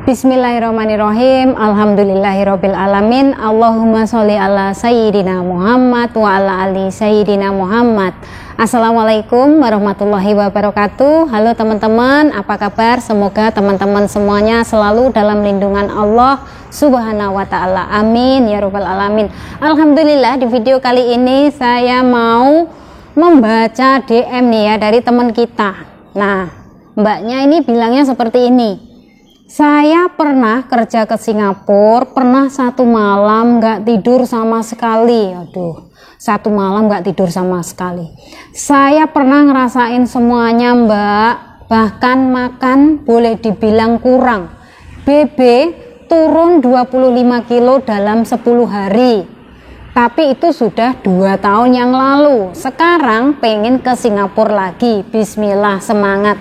Bismillahirrahmanirrahim. Alhamdulillahirabbil alamin. Allahumma sholli ala sayyidina Muhammad wa ala ali sayyidina Muhammad. Assalamualaikum warahmatullahi wabarakatuh. Halo teman-teman, apa kabar? Semoga teman-teman semuanya selalu dalam lindungan Allah Subhanahu wa taala. Amin ya rabbal alamin. Alhamdulillah, di video kali ini saya mau membaca DM nih ya dari teman kita. Nah, mbaknya ini bilangnya seperti ini. Saya pernah kerja ke Singapura, pernah satu malam nggak tidur sama sekali. Aduh, satu malam nggak tidur sama sekali. Saya pernah ngerasain semuanya, Mbak. Bahkan makan boleh dibilang kurang. BB turun 25 kilo dalam 10 hari. Tapi itu sudah 2 tahun yang lalu. Sekarang pengen ke Singapura lagi. Bismillah, semangat.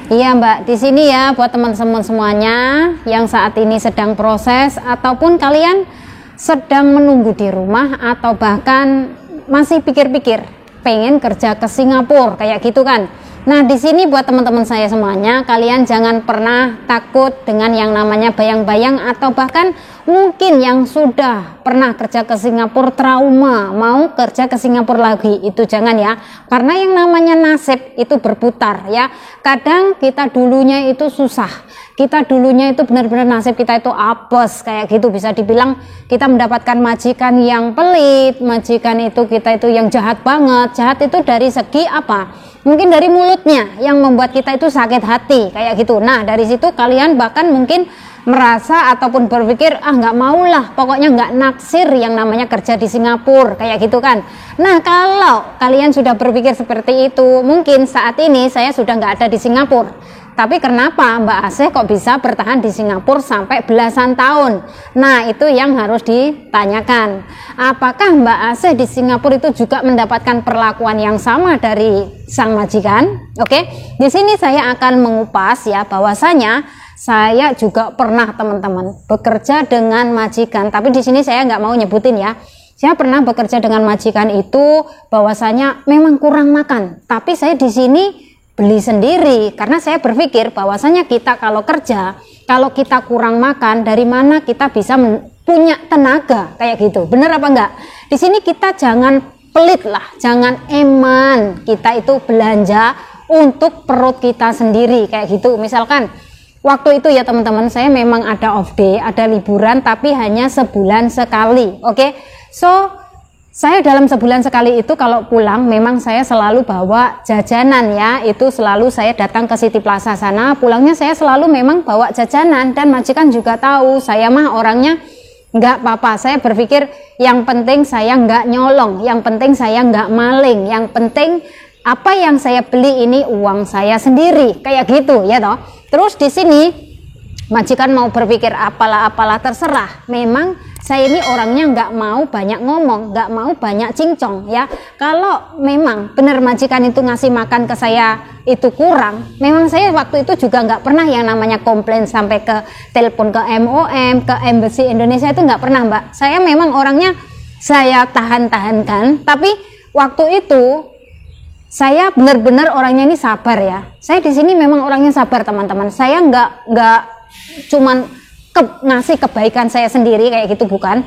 Iya Mbak, di sini ya buat teman-teman semuanya yang saat ini sedang proses ataupun kalian sedang menunggu di rumah atau bahkan masih pikir-pikir pengen kerja ke Singapura kayak gitu kan. Nah, di sini buat teman-teman saya semuanya, kalian jangan pernah takut dengan yang namanya bayang-bayang atau bahkan mungkin yang sudah pernah kerja ke Singapura trauma mau kerja ke Singapura lagi, itu jangan ya, karena yang namanya nasib itu berputar ya. Kadang kita dulunya itu susah, kita dulunya itu benar-benar nasib kita itu apes kayak gitu, bisa dibilang kita mendapatkan majikan yang pelit, majikan itu kita itu yang jahat banget. Jahat itu dari segi apa? Mungkin dari mulutnya yang membuat kita itu sakit hati kayak gitu. Nah, dari situ kalian bahkan mungkin merasa ataupun berpikir nggak maulah, pokoknya nggak naksir yang namanya kerja di Singapura kayak gitu kan. Nah, kalau kalian sudah berpikir seperti itu, mungkin saat ini saya sudah nggak ada di Singapura. Tapi kenapa Mbak Asih kok bisa bertahan di Singapura sampai belasan tahun? Nah, itu yang harus ditanyakan. Apakah Mbak Asih di Singapura itu juga mendapatkan perlakuan yang sama dari sang majikan? Oke, di sini saya akan mengupas ya, bahwasanya saya juga pernah teman-teman bekerja dengan majikan. Tapi di sini saya nggak mau nyebutin ya. Saya pernah bekerja dengan majikan itu bahwasanya memang kurang makan. Tapi saya di sini beli sendiri karena saya berpikir bahwasanya kita kalau kerja, kalau kita kurang makan, dari mana kita bisa punya tenaga kayak gitu. Bener apa enggak? Di sini kita jangan pelit lah, jangan eman. Kita itu belanja untuk perut kita sendiri kayak gitu. Misalkan waktu itu ya teman-teman, saya memang ada off day, ada liburan, tapi hanya sebulan sekali. Oke, so saya dalam sebulan sekali itu kalau pulang memang saya selalu bawa jajanan ya, itu selalu saya datang ke City Plaza sana, pulangnya saya selalu memang bawa jajanan. Dan majikan juga tahu saya mah orangnya nggak apa-apa, saya berpikir yang penting saya nggak nyolong, yang penting saya nggak maling, yang penting apa yang saya beli ini uang saya sendiri kayak gitu ya toh. Terus di sini majikan mau berpikir apalah terserah, memang saya ini orangnya nggak mau banyak ngomong, nggak mau banyak cincong ya. Kalau memang benar majikan itu ngasih makan ke saya itu kurang, memang saya waktu itu juga nggak pernah yang namanya komplain sampai ke telepon ke MOM, ke Embassy Indonesia, itu nggak pernah Mbak. Saya memang orangnya saya tahan-tahankan, tapi waktu itu saya benar-benar orangnya ini sabar ya. Saya di sini memang orangnya sabar teman-teman. Saya nggak cuman ngasih kebaikan saya sendiri kayak gitu, bukan.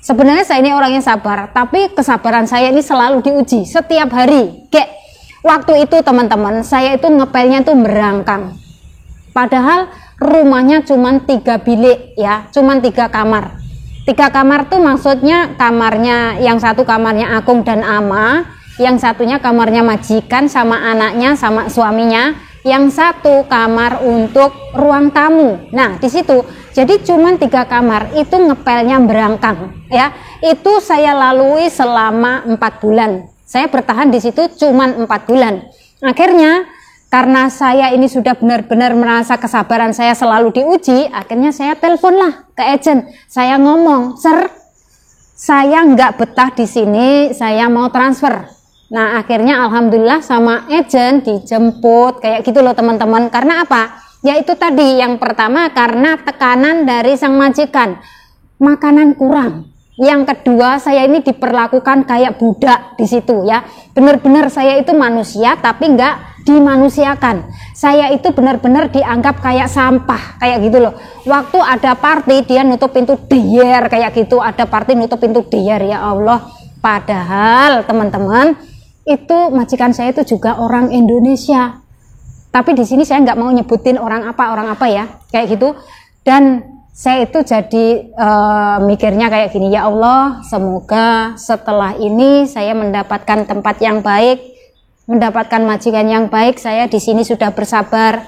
Sebenarnya saya ini orangnya sabar, tapi kesabaran saya ini selalu diuji setiap hari. Kayak waktu itu teman-teman, saya itu ngepelnya tuh merangkang. Padahal rumahnya cuman 3 bilik ya, cuman 3 kamar. 3 kamar tuh maksudnya kamarnya, yang satu kamarnya Agung dan Ama, yang satunya kamarnya majikan sama anaknya sama suaminya, yang satu kamar untuk ruang tamu. Nah, di situ jadi cuman 3 kamar itu ngepelnya berangkang ya. Itu saya lalui selama 4 bulan. Saya bertahan di situ cuman 4 bulan. Akhirnya karena saya ini sudah benar-benar merasa kesabaran saya selalu diuji, akhirnya saya teleponlah ke agent. Saya ngomong, "Sir, saya nggak betah di sini, saya mau transfer." Nah, akhirnya alhamdulillah sama agent dijemput kayak gitu loh teman-teman. Karena apa? Ya itu tadi, yang pertama karena tekanan dari sang majikan, makanan kurang. Yang kedua, saya ini diperlakukan kayak budak di situ ya. Benar-benar saya itu manusia tapi nggak dimanusiakan. Saya itu benar-benar dianggap kayak sampah, kayak gitu loh. Waktu ada party dia nutup pintu dier kayak gitu, ada party nutup pintu dier, ya Allah. Padahal teman-teman, itu majikan saya itu juga orang Indonesia. Tapi di sini saya nggak mau nyebutin orang apa ya, kayak gitu. Dan saya itu jadi mikirnya kayak gini, ya Allah, semoga setelah ini saya mendapatkan tempat yang baik, mendapatkan majikan yang baik. Saya di sini sudah bersabar.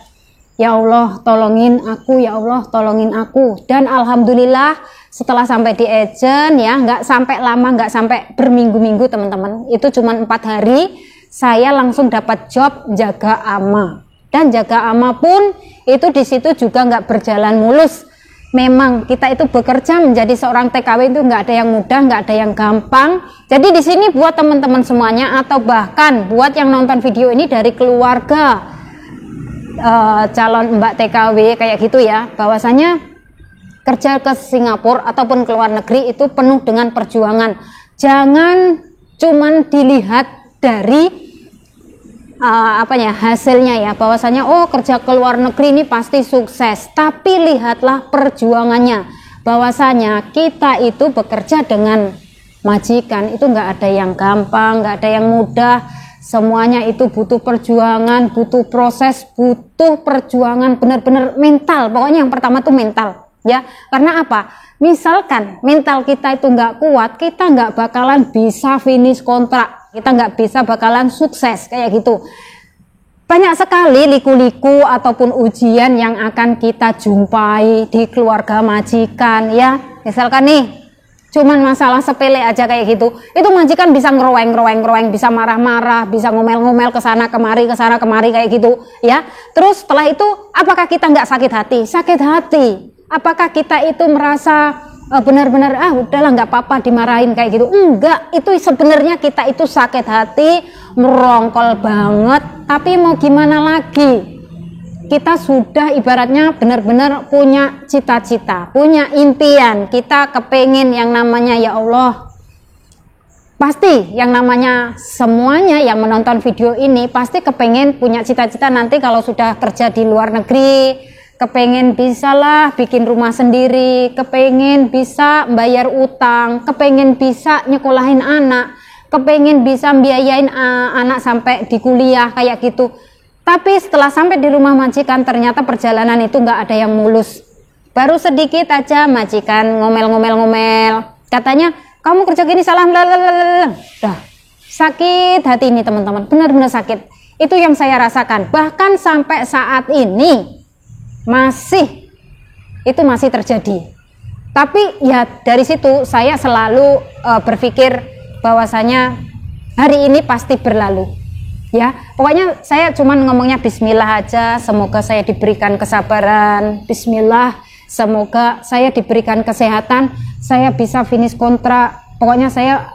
Ya Allah, tolongin aku, ya Allah, tolongin aku. Dan alhamdulillah setelah sampai di agent, ya nggak sampai lama, nggak sampai berminggu-minggu teman-teman. Itu cuma 4 hari, saya langsung dapat job jaga ama. Dan jaga ama pun itu di situ juga nggak berjalan mulus. Memang kita itu bekerja menjadi seorang TKW itu nggak ada yang mudah, nggak ada yang gampang. Jadi di sini buat teman-teman semuanya, atau bahkan buat yang nonton video ini dari keluarga calon Mbak TKW kayak gitu ya, bahwasanya kerja ke Singapura ataupun ke luar negeri itu penuh dengan perjuangan. Jangan cuman dilihat dari hasilnya ya, bahwasanya oh kerja ke luar negeri ini pasti sukses, tapi lihatlah perjuangannya, bahwasanya kita itu bekerja dengan majikan itu nggak ada yang gampang, nggak ada yang mudah, semuanya itu butuh perjuangan, butuh proses, butuh perjuangan, benar-benar mental. Pokoknya yang pertama tuh mental ya, karena apa? Misalkan mental kita itu nggak kuat, kita nggak bakalan bisa finish kontrak, kita nggak bisa bakalan sukses kayak gitu. Banyak sekali liku-liku ataupun ujian yang akan kita jumpai di keluarga majikan ya. Misalkan nih, cuman masalah sepele aja kayak gitu, itu majikan bisa ngeroweng, bisa marah-marah, bisa ngomel-ngomel ke sana kemari kayak gitu ya. Terus setelah itu apakah kita nggak sakit hati? Sakit hati. Apakah kita itu merasa benar-benar udahlah nggak apa-apa dimarahin kayak gitu? Enggak, itu sebenarnya kita itu sakit hati, merongkol banget, tapi mau gimana lagi? Kita sudah ibaratnya benar-benar punya cita-cita, punya impian, kita kepengen yang namanya, ya Allah, pasti yang namanya semuanya yang menonton video ini pasti kepengen punya cita-cita nanti kalau sudah kerja di luar negeri, kepengen bisalah bikin rumah sendiri, kepengen bisa bayar utang, kepengen bisa nyekolahin anak, kepengen bisa biayain anak sampai di kuliah kayak gitu. Tapi setelah sampai di rumah majikan ternyata perjalanan itu nggak ada yang mulus. Baru sedikit aja majikan ngomel-ngomel, katanya kamu kerja gini salah, dah sakit hati ini teman-teman, benar-benar sakit. Itu yang saya rasakan. Bahkan sampai saat ini masih terjadi. Tapi ya dari situ saya selalu berpikir bahwasanya hari ini pasti berlalu. Ya, pokoknya saya cuman ngomongnya bismillah aja, semoga saya diberikan kesabaran, bismillah, semoga saya diberikan kesehatan, saya bisa finish kontrak. Pokoknya saya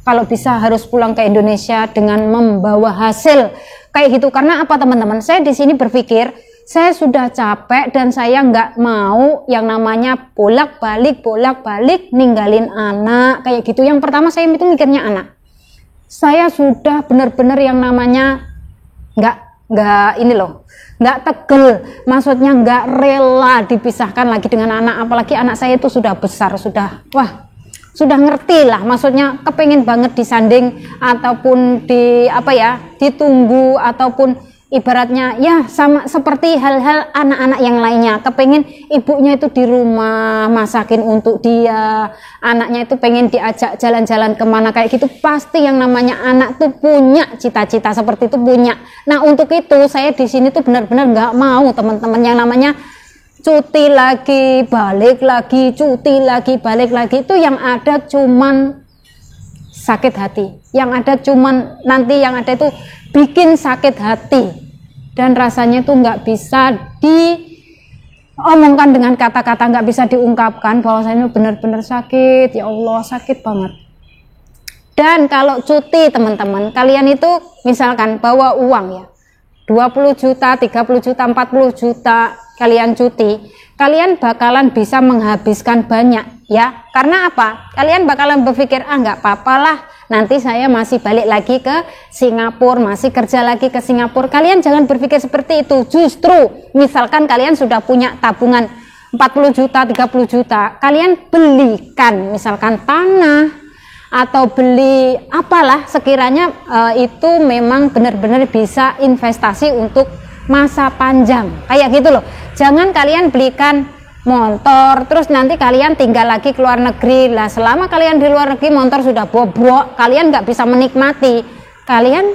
kalau bisa harus pulang ke Indonesia dengan membawa hasil kayak gitu. Karena apa teman-teman? Saya di sini berpikir saya sudah capek dan saya nggak mau yang namanya bolak-balik ninggalin anak kayak gitu. Yang pertama saya itu mikirnya anak. Saya sudah benar-benar yang namanya nggak tegel, maksudnya nggak rela dipisahkan lagi dengan anak, apalagi anak saya itu sudah besar, sudah ngerti lah, maksudnya kepengen banget disanding ataupun ditunggu ataupun ibaratnya ya sama seperti hal-hal anak-anak yang lainnya, kepengen ibunya itu di rumah masakin untuk dia, anaknya itu pengen diajak jalan-jalan kemana kayak gitu. Pasti yang namanya anak tuh punya cita-cita seperti itu, punya. Nah untuk itu saya di sini tuh benar-benar nggak mau teman-teman yang namanya cuti lagi balik lagi, cuti lagi balik lagi, itu yang ada cuman sakit hati, yang ada cuman nanti yang ada itu bikin sakit hati, dan rasanya tuh nggak bisa diomongkan dengan kata-kata, nggak bisa diungkapkan bahwasanya benar-benar sakit, ya Allah sakit banget. Dan kalau cuti teman-teman, kalian itu misalkan bawa uang ya 20 juta, 30 juta, 40 juta kalian cuti, kalian bakalan bisa menghabiskan banyak ya. Karena apa? Kalian bakalan berpikir nggak apa-apa lah, nanti saya masih balik lagi ke Singapura, masih kerja lagi ke Singapura. Kalian jangan berpikir seperti itu. Justru misalkan kalian sudah punya tabungan 40 juta, 30 juta, kalian belikan misalkan tanah atau beli apalah sekiranya itu memang benar-benar bisa investasi untuk masa panjang kayak gitu loh. Jangan kalian belikan motor terus nanti kalian tinggal lagi ke luar negeri lah. Selama kalian di luar negeri motor sudah bobrok, kalian nggak bisa menikmati. Kalian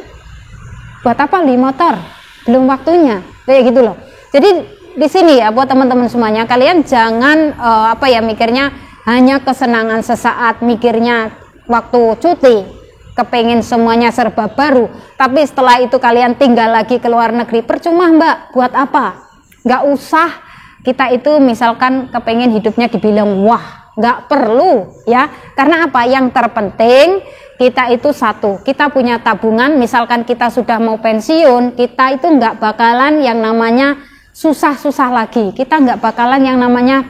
buat apa beli motor? Belum waktunya kayak gitu loh. Jadi di sini ya buat teman-teman semuanya, kalian jangan mikirnya hanya kesenangan sesaat, mikirnya waktu cuti kepengen semuanya serba baru, tapi setelah itu kalian tinggal lagi ke luar negeri. Percuma mbak, buat apa? Nggak usah kita itu misalkan kepengen hidupnya dibilang wah, nggak perlu ya. Karena apa? Yang terpenting kita itu satu, kita punya tabungan. Misalkan kita sudah mau pensiun, kita itu nggak bakalan yang namanya susah-susah lagi. Kita nggak bakalan yang namanya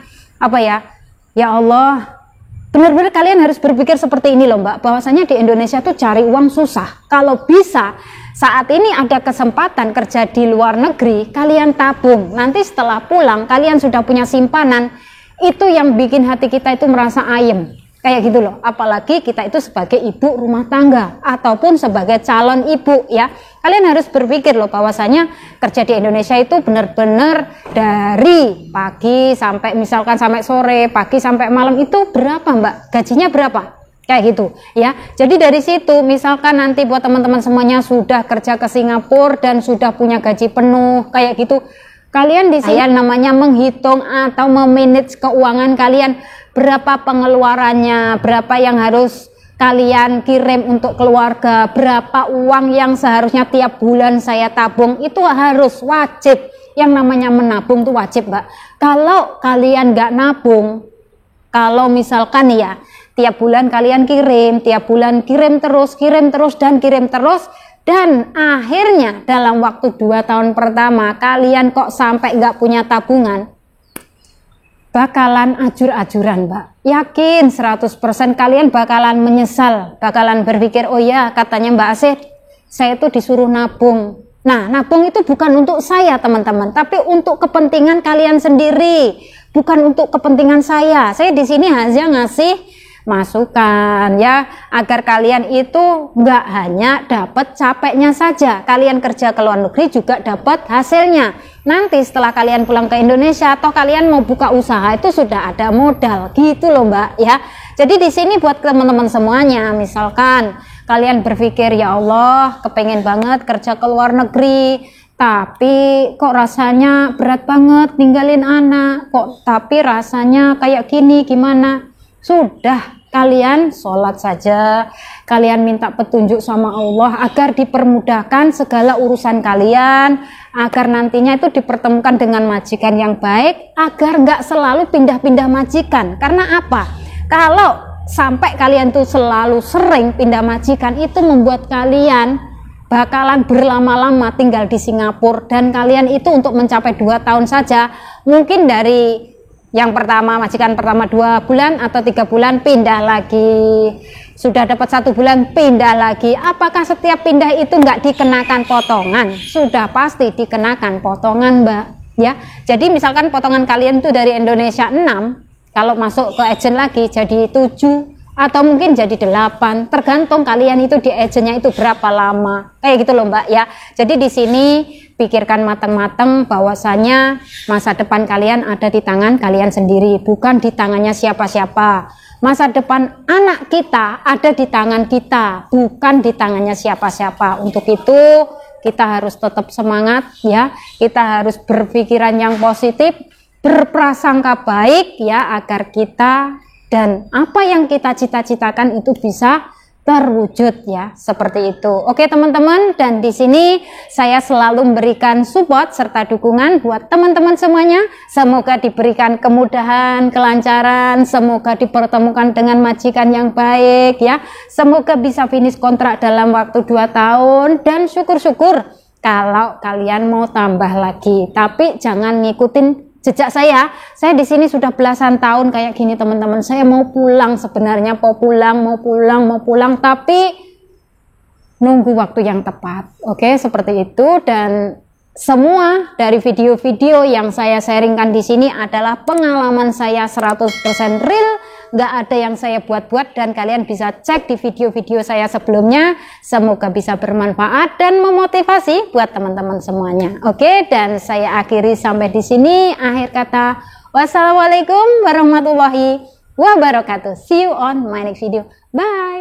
ya Allah, benar-benar kalian harus berpikir seperti ini loh mbak, bahwasanya di Indonesia tuh cari uang susah. Kalau bisa saat ini ada kesempatan kerja di luar negeri, kalian tabung. Nanti setelah pulang kalian sudah punya simpanan. Itu yang bikin hati kita itu merasa ayem. Kayak gitu loh. Apalagi kita itu sebagai ibu rumah tangga ataupun sebagai calon ibu ya. Kalian harus berpikir loh bahwasanya kerja di Indonesia itu benar-benar dari pagi sampai misalkan sampai sore, pagi sampai malam itu berapa mbak? Gajinya berapa? Kayak gitu ya. Jadi dari situ misalkan nanti buat teman-teman semuanya sudah kerja ke Singapura dan sudah punya gaji penuh kayak gitu, kalian di sini namanya menghitung atau memanage keuangan kalian, berapa pengeluarannya, berapa yang harus kalian kirim untuk keluarga, berapa uang yang seharusnya tiap bulan saya tabung, itu harus wajib. Yang namanya menabung itu wajib mbak. Kalau kalian nggak nabung, kalau misalkan ya tiap bulan kalian kirim, tiap bulan kirim terus dan akhirnya dalam waktu 2 tahun pertama kalian kok sampai nggak punya tabungan, bakalan ajur-ajuran mbak. Yakin 100% kalian bakalan menyesal, bakalan berpikir oh ya katanya Mbak Asid saya itu disuruh nabung. Nah nabung itu bukan untuk saya teman-teman, tapi untuk kepentingan kalian sendiri, bukan untuk kepentingan saya. Saya di sini hanya ngasih masukan ya, agar kalian itu nggak hanya dapat capeknya saja, kalian kerja ke luar negeri juga dapat hasilnya. Nanti setelah kalian pulang ke Indonesia atau kalian mau buka usaha itu sudah ada modal gitu loh mbak ya. Jadi di sini buat teman-teman semuanya, misalkan kalian berpikir ya Allah kepengen banget kerja ke luar negeri, tapi kok rasanya berat banget ninggalin anak, kok tapi rasanya kayak gini gimana. Sudah, kalian sholat saja, kalian minta petunjuk sama Allah agar dipermudahkan segala urusan kalian, agar nantinya itu dipertemukan dengan majikan yang baik, agar nggak selalu pindah-pindah majikan. Karena apa? Kalau sampai kalian tuh selalu sering pindah majikan, itu membuat kalian bakalan berlama-lama tinggal di Singapura, dan kalian itu untuk mencapai 2 tahun saja, mungkin dari yang pertama majikan pertama 2 bulan atau 3 bulan pindah lagi, sudah dapat 1 bulan pindah lagi. Apakah setiap pindah itu nggak dikenakan potongan? Sudah pasti dikenakan potongan mbak ya. Jadi misalkan potongan kalian itu dari Indonesia 6, kalau masuk ke agent lagi jadi 7 atau mungkin jadi 8, tergantung kalian itu di agentnya itu berapa lama kayak gitu loh mbak ya. Jadi di sini pikirkan matang-matang bahwasanya masa depan kalian ada di tangan kalian sendiri, bukan di tangannya siapa-siapa. Masa depan anak kita ada di tangan kita, bukan di tangannya siapa-siapa. Untuk itu kita harus tetap semangat ya, kita harus berpikiran yang positif, berprasangka baik ya, agar kita dan apa yang kita cita-citakan itu bisa terwujud ya, seperti itu. Oke teman-teman, dan di sini saya selalu memberikan support serta dukungan buat teman-teman semuanya. Semoga diberikan kemudahan, kelancaran, semoga dipertemukan dengan majikan yang baik ya. Semoga bisa finish kontrak dalam waktu 2 tahun, dan syukur-syukur kalau kalian mau tambah lagi, tapi jangan ngikutin jejak saya di sini sudah belasan tahun kayak gini teman-teman. Saya mau pulang sebenarnya, mau pulang, tapi nunggu waktu yang tepat. Oke, seperti itu. Dan semua dari video-video yang saya sharingkan di sini adalah pengalaman saya 100% real. Nggak ada yang saya buat-buat, dan kalian bisa cek di video-video saya sebelumnya. Semoga bisa bermanfaat dan memotivasi buat teman-teman semuanya. Oke, dan saya akhiri sampai di sini. Akhir kata, wassalamualaikum warahmatullahi wabarakatuh. See you on my next video. Bye.